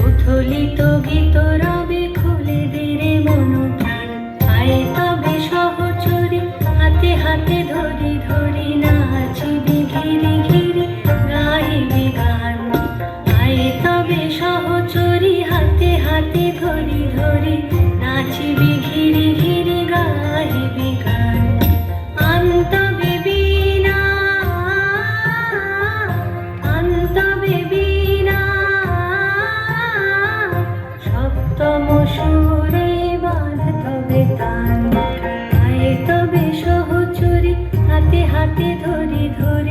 উথলিত গীত রবে খুলে দেরে মনোপ্রাণ, আয় তবে সহচরী হাতে হাতে ধরি ধরি নাচিবি ঘিরে ঘিরে গাইবি গান। আয় তবে সহচরী হাতে হাতে ধরি ধরি নাচিবি ঘিরে ঘিরে গাইবি গান। আনতবে বীণা আনতবে বীণা সপ্তম সুরে বাঁধতবে তান। আয় তবে সহচরী হাতে হাতে ধরি ধরি